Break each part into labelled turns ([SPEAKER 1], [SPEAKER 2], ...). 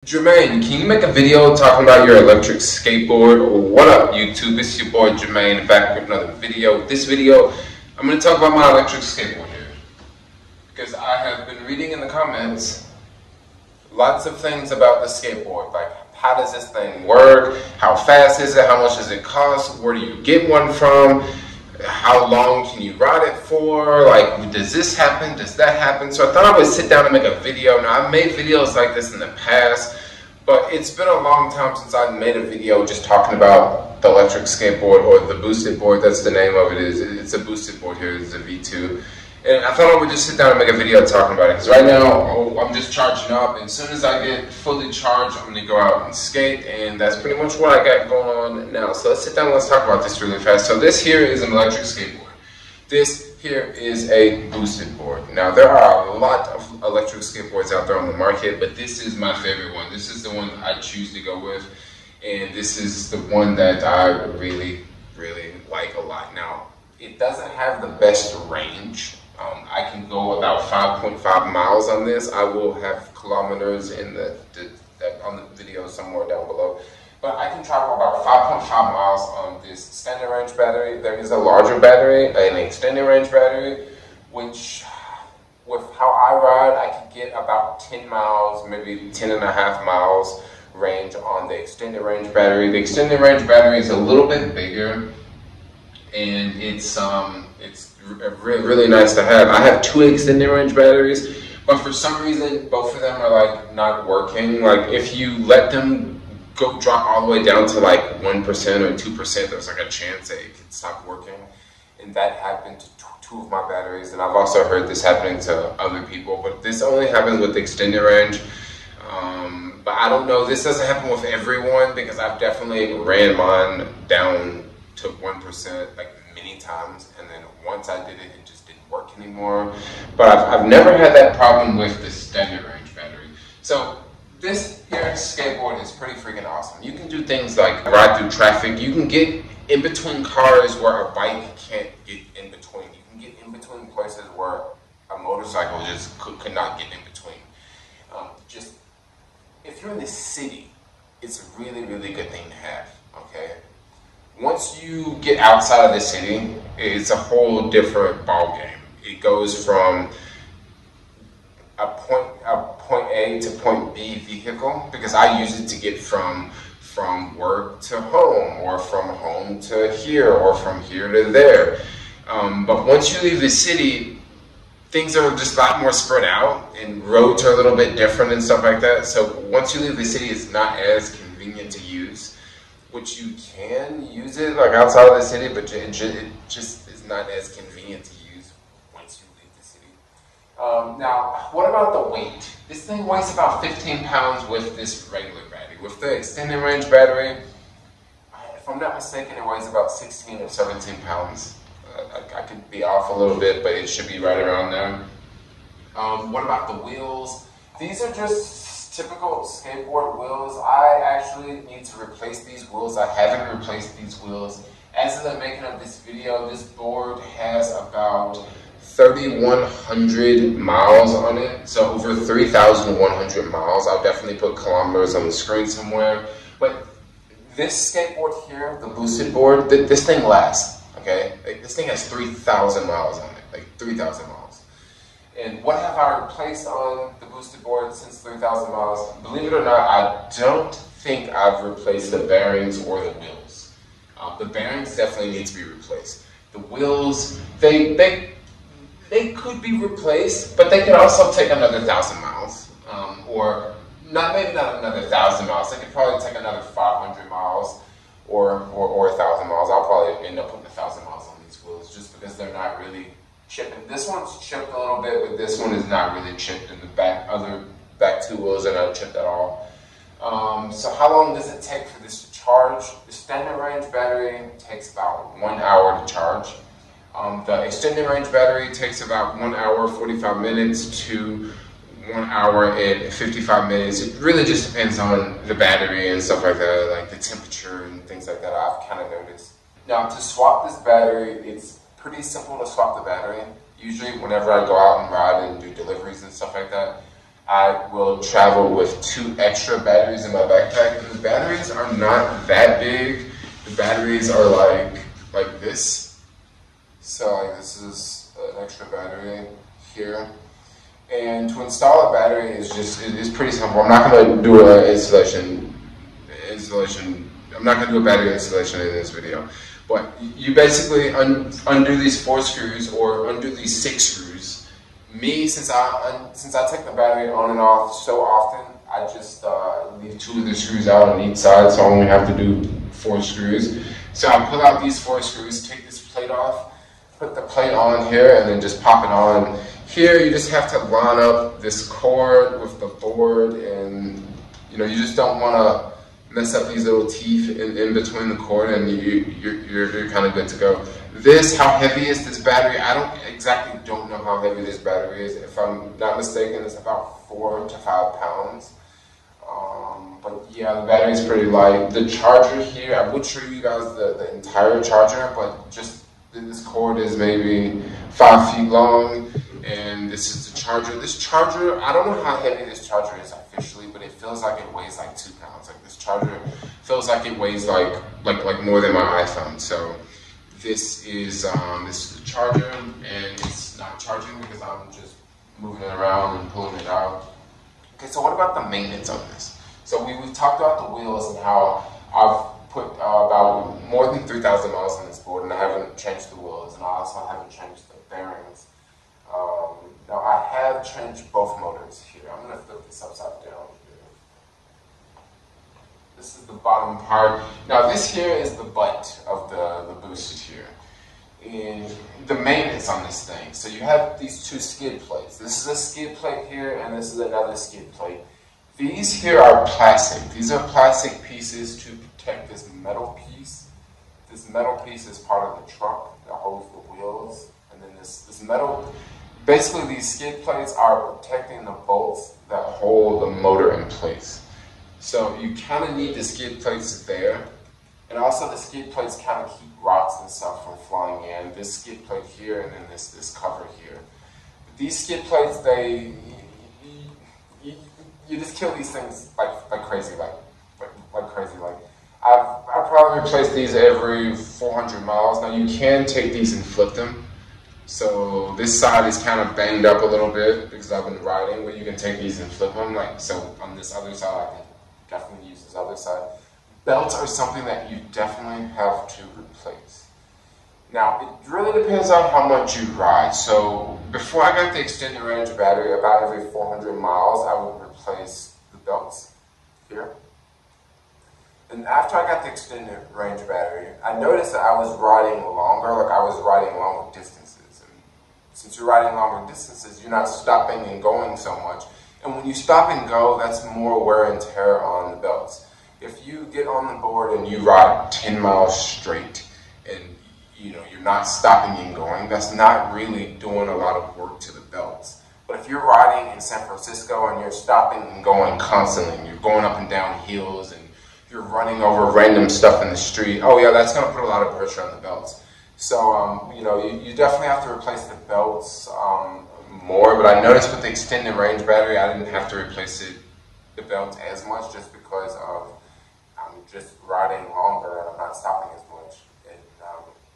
[SPEAKER 1] Jermaine, can you make a video talking about your electric skateboard? What up, YouTube? It's your boy Jermaine back with another video. This video, I'm going to talk about my electric skateboard here. Because I have been reading in the comments lots of things about the skateboard. Like, how does this thing work? How fast is it? How much does it cost? Where do you get one from? How long can you ride it for? Like, does this happen? Does that happen? So I thought I would sit down and make a video. Now, I've made videos like this in the past, but it's been a long time since I've made a video just talking about the electric skateboard or the boosted board. That's the name of it. It's a boosted board here. It's a V2. And I thought I would just sit down and make a video talking about it. Because right now, I'm just charging up. And as soon as I get fully charged, I'm going to go out and skate. And that's pretty much what I got going on now. So let's sit down and let's talk about this really fast. So this here is an electric skateboard. This here is a boosted board. Now, there are a lot of electric skateboards out there on the market, but this is my favorite one. This is the one I choose to go with. And this is the one that I really, really like a lot. Now, it doesn't have the best range. I can go about 5.5 miles on this. I will have kilometers in on the video somewhere down below. But I can travel about 5.5 miles on this extended range battery. There is a larger battery, an extended range battery, which with how I ride, I could get about 10 miles, maybe 10 and a half miles range on the extended range battery. The extended range battery is a little bit bigger, and it's really nice to have. I have two extended range batteries, but for some reason both of them are like not working. Like, if you let them drop all the way down to like 1% or 2%, there's like a chance that it could stop working. And that happened to two of my batteries, and I've also heard this happening to other people, but this only happens with extended range. But I don't know, this doesn't happen with everyone, because I've definitely ran mine down to 1% like many times, and then once I did it, it just didn't work anymore. But I've never had that problem with the extended range battery. So this here skateboard is pretty freaking awesome. You can do things like ride through traffic. You can get in between cars where a bike can't get in between. You can get in between places where a motorcycle just could not get in between. Just if you're in the city, it's a really, really good thing to have, okay? Once you get outside of the city, it's a whole different ball game. It goes from a point A to point B vehicle, because I use it to get from work to home, or from home to here, or from here to there. But once you leave the city, things are just a lot more spread out, and roads are a little bit different and stuff like that. So once you leave the city, it's not as convenient to use. Which you can use it like outside of the city, but it just is not as convenient to use once you leave the city. Now, what about the weight? This thing weighs about 15 pounds with this regular battery. With the extended range battery, if I'm not mistaken, it weighs about 16 or 17 pounds. I could be off a little bit, but it should be right around there. What about the wheels? These are just typical skateboard wheels. I actually need to replace these wheels. I haven't replaced these wheels. As of the making of this video, this board has about 3,100 miles on it. So over 3,100 miles. I'll definitely put kilometers on the screen somewhere. But this skateboard here, the boosted board, this thing lasts, okay? Like, this thing has 3,000 miles on it, like 3,000 miles. And what have I replaced on the boosted board since 3,000 miles? Believe it or not, I don't think I've replaced the bearings or the wheels. The bearings definitely need to be replaced. The wheels, they could be replaced, but they could also take another 1,000 miles. Or maybe not another 1,000 miles. They could probably take another 500 miles or 1,000 miles. I'll probably end up putting 1,000 miles on these wheels just because they're not really chipping. This one's chipped a little bit, but this one is not really chipped, and the other back two wheels are not chipped at all. So how long does it take for this to charge? The standard range battery takes about 1 hour to charge. The extended range battery takes about 1 hour 45 minutes to 1 hour and 55 minutes. It really just depends on the battery and stuff like that, like the temperature and things like that. I've kind of noticed. Now, to swap this battery, it's pretty simple to swap the battery. Usually whenever I go out and ride and do deliveries and stuff like that, I will travel with 2 extra batteries in my backpack. And the batteries are not that big. The batteries are like this. So like this is an extra battery here. And to install a battery is pretty simple. I'm not going to do an installation. I'm not going to do a battery installation in this video. But you basically undo these 4 screws or undo these 6 screws. Me, since I take the battery on and off so often, I just leave 2 of the screws out on each side, so I only have to do 4 screws. So I'll pull out these 4 screws, take this plate off, put the plate on here, and then just pop it on. Here, you just have to line up this cord with the board, and you just don't want to mess up these little teeth in between the cord, and you're kind of good to go. How heavy is this battery? I don't know how heavy this battery is. If I'm not mistaken, it's about 4 to 5 pounds. But yeah, the battery is pretty light. The charger here, I would show you guys the entire charger, but just this cord is maybe 5 feet long, and this is the charger. This charger, I don't know how heavy this charger is officially, but it feels like it weighs like 2 pounds. Like this charger feels like it weighs like more than my iPhone. So this is the charger, and it's not charging because I'm just moving it around and pulling it out. Okay, so what about the maintenance on this? So we've talked about the wheels and how I've put about more than 3,000 miles on this board, and I haven't changed the wheels, and I also haven't changed the bearings. Now I have changed both motors here. I'm going to flip this upside down here. This is the bottom part. Now this here is the butt of the boost here. And the maintenance on this thing. So you have these 2 skid plates. This is a skid plate here, and this is another skid plate. These here are plastic. These are plastic pieces to protect this metal piece. This metal piece is part of the truck that holds the wheels. And then this metal, basically these skid plates are protecting the bolts that hold the motor in place. So you kind of need the skid plates there. And also the skid plates kind of keep rocks and stuff from flying in. This skid plate here, and then this cover here. But these skid plates, you just kill these things like crazy, like crazy. I probably replace these every 400 miles. Now you can take these and flip them. So this side is kind of banged up a little bit because I've been riding, but you can take these and flip them. So on this other side, I can definitely use this other side. Belts are something that you definitely have to replace. Now, it really depends on how much you ride. So before I got the extended range battery, about every 400 miles, I would replace the belts here. And after I got the extended range battery, I noticed that I was riding longer, like I was riding longer distances. And since you're riding longer distances, you're not stopping and going so much. And when you stop and go, that's more wear and tear on the belts. If you get on the board and you ride 10 miles straight and you're not stopping and going, that's not really doing a lot of work to the belts. But if you're riding in San Francisco and you're stopping and going constantly, and you're going up and down hills and you're running over random stuff in the street, oh yeah, that's going to put a lot of pressure on the belts. So, you definitely have to replace the belts more, but I noticed with the extended range battery, I didn't have to replace the belts as much just because of just riding longer and I'm not stopping as much. And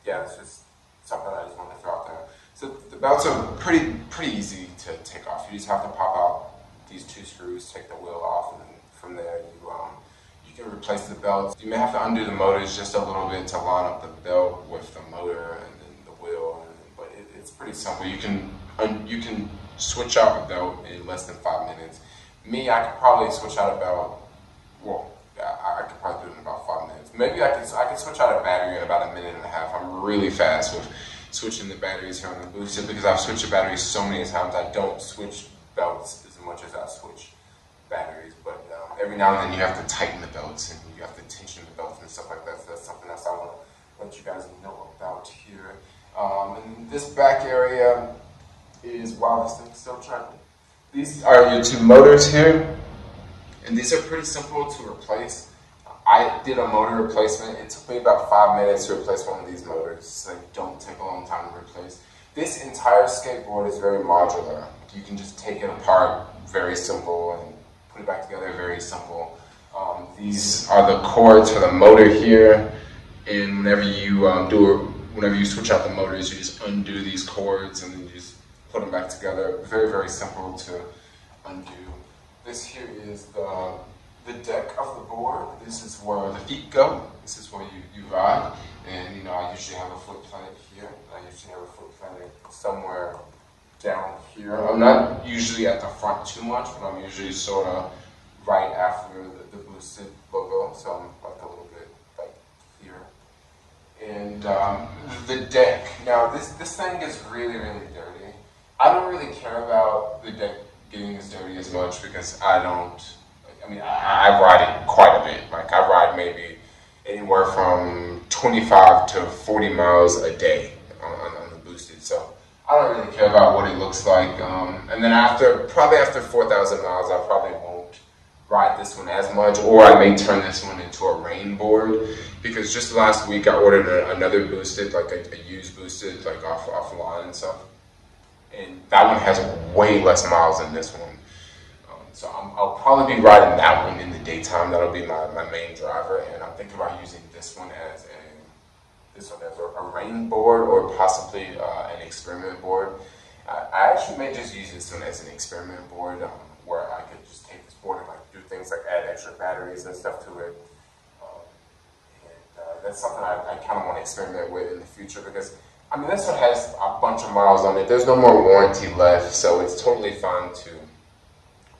[SPEAKER 1] yeah, it's just something I just wanted to throw out there. So the belts are pretty easy to take off. You just have to pop out these 2 screws, take the wheel off, and then from there you can replace the belts. You may have to undo the motors just a little bit to line up the belt with the motor and then the wheel. But it's pretty simple. You can switch out a belt in less than 5 minutes. Me, I could probably switch out a belt. Well, I could probably do it in about 5 minutes. Maybe I can switch out a battery in about 1.5 minutes. I'm really fast with switching the batteries here on the booster because I've switched the batteries so many times. I don't switch belts as much as I switch batteries, but every now and then you have to tighten the belts and you have to tension the belts and stuff like that. So that's something else I want to let you guys know about here. And this back area is, wow, this thing's still charging. These are your 2 motors here. And these are pretty simple to replace. I did a motor replacement. It took me about 5 minutes to replace one of these motors. So they don't take a long time to replace. This entire skateboard is very modular. You can just take it apart, very simple, and put it back together, very simple. These are the cords for the motor here, and whenever you switch out the motors, you just undo these cords and then you just put them back together. Very, very simple to undo. This here is the deck of the board. This is where the feet go. This is where you ride. And you know, I usually have a foot planet here. I usually have a foot planet somewhere down here. I'm not usually at the front too much, but I'm usually sort of right after the boosted logo. So I'm like a little bit like here. And the deck. Now this thing gets really, really dirty. I don't really care about the deck getting as dirty as much because I ride it quite a bit. Like I ride maybe anywhere from 25 to 40 miles a day on the boosted. So I don't really care about what it looks like. And then probably after 4,000 miles, I probably won't ride this one as much, or I may turn this one into a rain board, because just last week I ordered another boosted, like a used boosted, like offline and stuff. And that one has way less miles than this one. So I'll probably be riding that one in the daytime. That'll be my main driver, and I'm thinking about using this one as a rain board, or possibly an experiment board. I actually may just use this one as an experiment board, where I could just take this board and like do things like add extra batteries and stuff to it. That's something I kind of want to experiment with in the future, because I mean, this one has a bunch of miles on it. There's no more warranty left, so it's totally fine to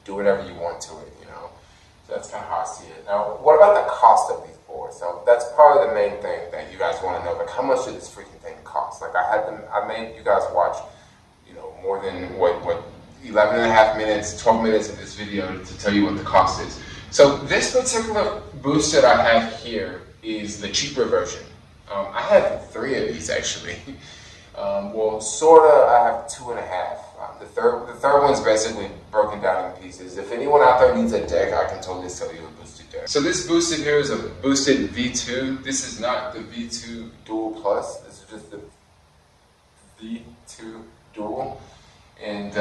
[SPEAKER 1] do whatever you want to it, you know. So that's kind of how I see it. Now, what about the cost of these boards? So that's probably the main thing that you guys want to know. Like, how much did this freaking thing cost? Like, I made you guys watch, you know, more than what 11 and a half minutes, 12 minutes of this video to tell you what the cost is. So this particular boost that I have here is the cheaper version. I have 3 of these actually. Well, sorta, I have 2.5. The third one's basically broken down in pieces. If anyone out there needs a deck, I can totally sell you a boosted deck. So this boosted here is a boosted V2. This is not the V2 Dual Plus. This is just the V2 Dual. And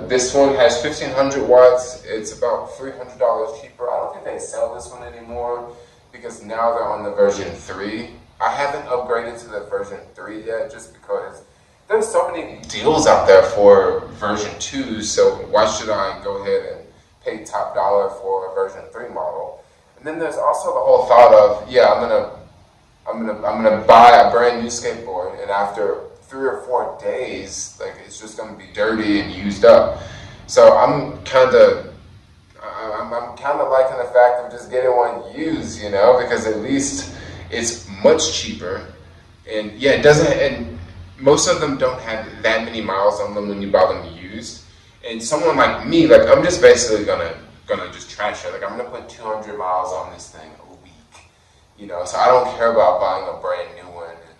[SPEAKER 1] this one has 1,500 watts. It's about $300 cheaper. I don't think they sell this one anymore because now they're on the version 3. I haven't upgraded to the version 3 yet just because there's so many deals out there for version 2, so why should I go ahead and pay top dollar for a version 3 model? And then there's also the whole thought of, yeah, I'm gonna buy a brand new skateboard, and after 3 or 4 days, like, it's just gonna be dirty and used up. So I'm kind of liking the fact of just getting one used, you know, because at least it's much cheaper, and yeah, it doesn't, and most of them don't have that many miles on them when you buy them used. And someone like me, like, I'm just basically gonna just trash it. Like, I'm gonna put 200 miles on this thing a week, you know. So I don't care about buying a brand new one and,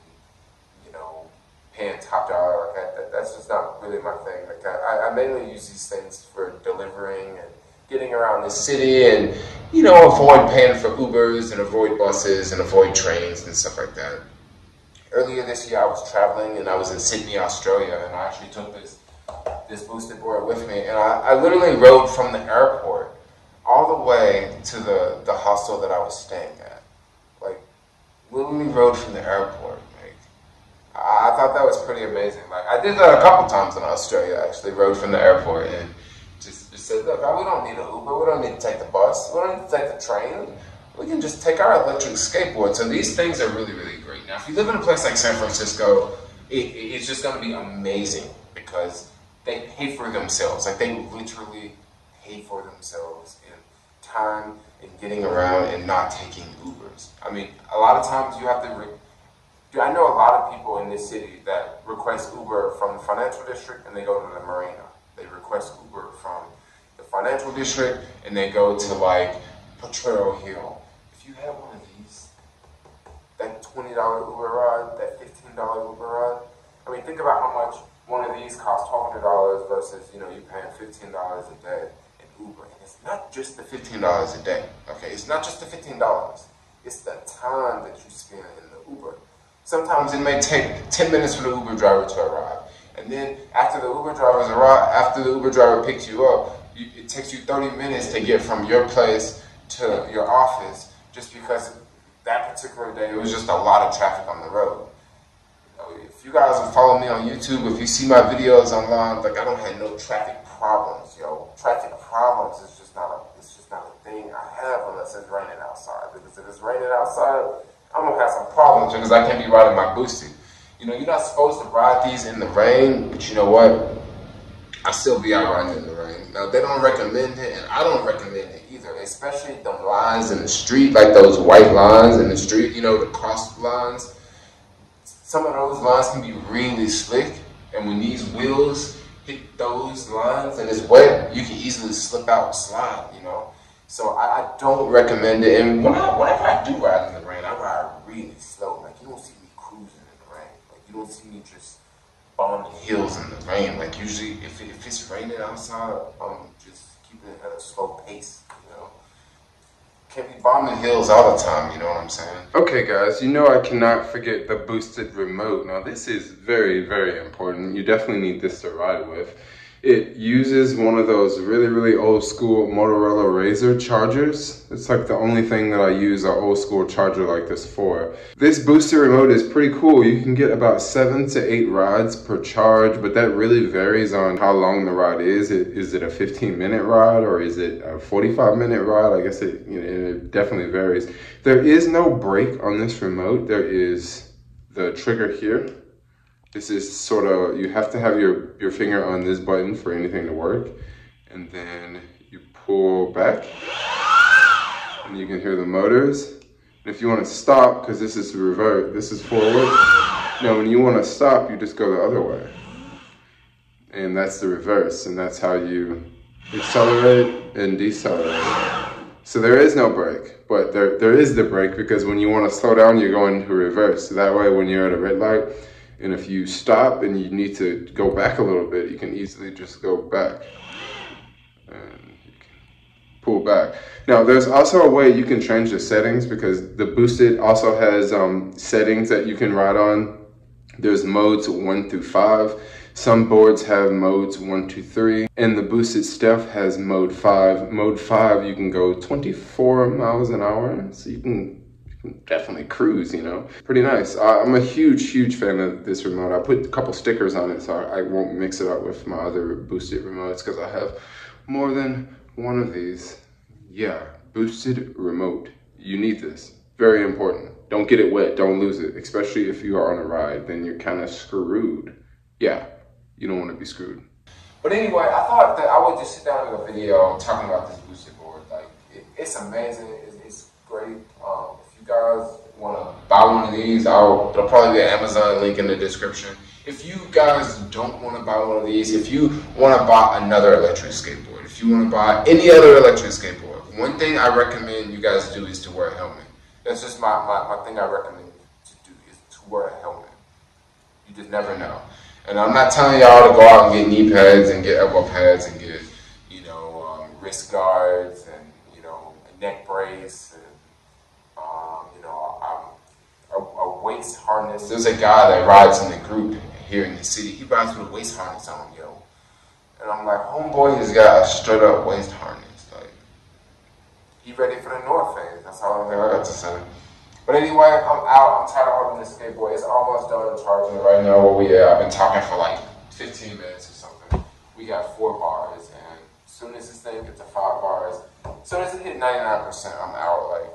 [SPEAKER 1] you know, paying top dollar like that. That's just not really my thing. Like, I mainly use these things for delivering and getting around the city, and, you know, avoid paying for Ubers and avoid buses and avoid trains and stuff like that. Earlier this year, I was traveling and I was in Sydney, Australia, and I actually took this boosted board with me, and I literally rode from the airport all the way to the hostel that I was staying at. Like, literally rode from the airport. Like, I thought that was pretty amazing. Like, I did that a couple times in Australia, actually, rode from the airport and just said, look, we don't need an Uber, we don't need to take the bus, we don't need to take the train. We can just take our electric skateboard. So these things are really, really great. Now, if you live in a place like San Francisco, it's just going to be amazing because they pay for themselves. Like, they literally pay for themselves in time and getting around and not taking Ubers. I mean, a lot of times you have to, I know a lot of people in this city that request Uber from the financial district and they go to the marina. They request Uber from the financial district and they go to, like, Potrero Hill. If you have one of these, that $20 Uber ride, that $15 Uber ride, I mean, think about how much one of these costs, $1,200 versus, you know, you're paying $15 a day in Uber. And it's not just the $15 a day, okay? It's not just the $15. It's the time that you spend in the Uber. Sometimes it may take 10 minutes for the Uber driver to arrive. And then after the Uber driver picks you up, it takes you 30 minutes to get from your place to your office, just because that particular day it was just a lot of traffic on the road. If you guys follow me on YouTube, if you see my videos online, like I don't have no traffic problems, yo. Traffic problems is just not a thing I have unless it's raining outside. Because if it's raining outside, I'm gonna have some problems because I can't be riding my boosted. You know, you're not supposed to ride these in the rain, but you know what? I still be out riding in the rain. Now, they don't recommend it, and I don't recommend it either, especially the lines in the street, like those white lines in the street, you know, the cross lines. Some of those lines can be really slick, and when these wheels hit those lines and it's wet, you can easily slip out and slide, you know. So I don't recommend it, and whenever I do ride in the rain, I ride really slow. Like, you don't see me cruising in the rain. Like, you don't see me just bombing hills in the rain. Like, usually if it's raining outside, I'm just keeping it at a slow pace, you know. Can't be bombing hills all the time, you know what I'm saying? Okay guys, you know I cannot forget the boosted remote. Now this is very, very important. You definitely need this to ride with. It uses one of those really, really old school Motorola Razr chargers. It's like the only thing that I use an old school charger like this for. This boosted remote is pretty cool. You can get about 7 to 8 rides per charge, but that really varies on how long the ride is. Is it a 15-minute ride or is it a 45-minute ride? I guess it definitely varies. There is no brake on this remote. There is the trigger here. This is sort of, you have to have your finger on this button for anything to work. And then you pull back and you can hear the motors. And if you want to stop, because this is reverse, this is forward. Now when you want to stop, you just go the other way. And that's the reverse, and that's how you accelerate and decelerate. So there is no brake, but there is the brake, because when you want to slow down, you're going to reverse. So that way when you're at a red light, and if you stop and you need to go back a little bit, you can easily just go back. And you can pull back. Now, there's also a way you can change the settings, because the boosted also has settings that you can ride on. There's modes 1 through 5. Some boards have modes 1, 2, 3. And the boosted stuff has mode 5. Mode 5, you can go 24 miles an hour. So you can definitely cruise, you know. Pretty nice. I'm a huge fan of this remote. I put a couple stickers on it so I won't mix it up with my other boosted remotes, because I have more than one of these. Yeah, boosted remote. You need this. Very important. Don't get it wet. Don't lose it. Especially if you are on a ride, then you're kind of screwed. Yeah, you don't want to be screwed. But anyway, I thought that I would just sit down and do a video talking about this boosted board. Like, it's amazing. It's great. If you guys want to buy one of these, there'll probably be an Amazon link in the description. If you guys don't want to buy one of these, if you want to buy another electric skateboard, if you want to buy any other electric skateboard, one thing I recommend you guys do is to wear a helmet. That's just my thing I recommend to do, is to wear a helmet. You just never know. And I'm not telling y'all to go out and get knee pads and get elbow pads and get, you know, wrist guards and, you know, a neck brace and, you know, a waist harness. There's a guy that rides in the group here in the city. He rides with a waist harness on, yo. And I'm like, homeboy has got a straight up waist harness. Like, he ready for the North Face. That's all I got to say. But anyway, I'm out. I'm tired of holding this skateboard. It's almost done charging right now. Where we at? I've been talking for like 15 minutes or something. We got 4 bars, and as soon as this thing gets to 5 bars, as soon as it hit 99%, I'm out. Like,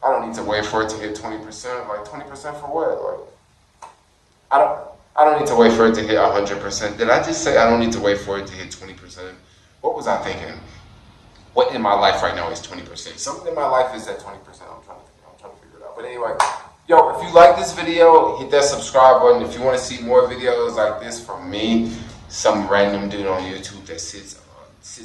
[SPEAKER 1] I don't need to wait for it to hit 20%. Like, 20% for what? Like, I don't need to wait for it to hit 100%. Did I just say I don't need to wait for it to hit 20%? What was I thinking? What in my life right now is 20%? Something in my life is at 20%. I'm trying to figure it out. But anyway, yo, if you like this video, hit that subscribe button. If you want to see more videos like this from me, some random dude on YouTube that sits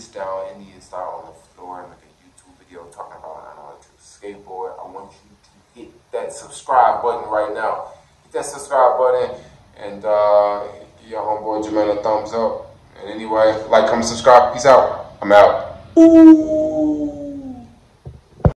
[SPEAKER 1] down Indian style on the floor and like a YouTube video talking about an electric skateboard, I want you to hit that subscribe button right now. Hit that subscribe button and give your homeboy Jermaine a thumbs up. And anyway, like, comment, subscribe. Peace out. I'm out. Ooh.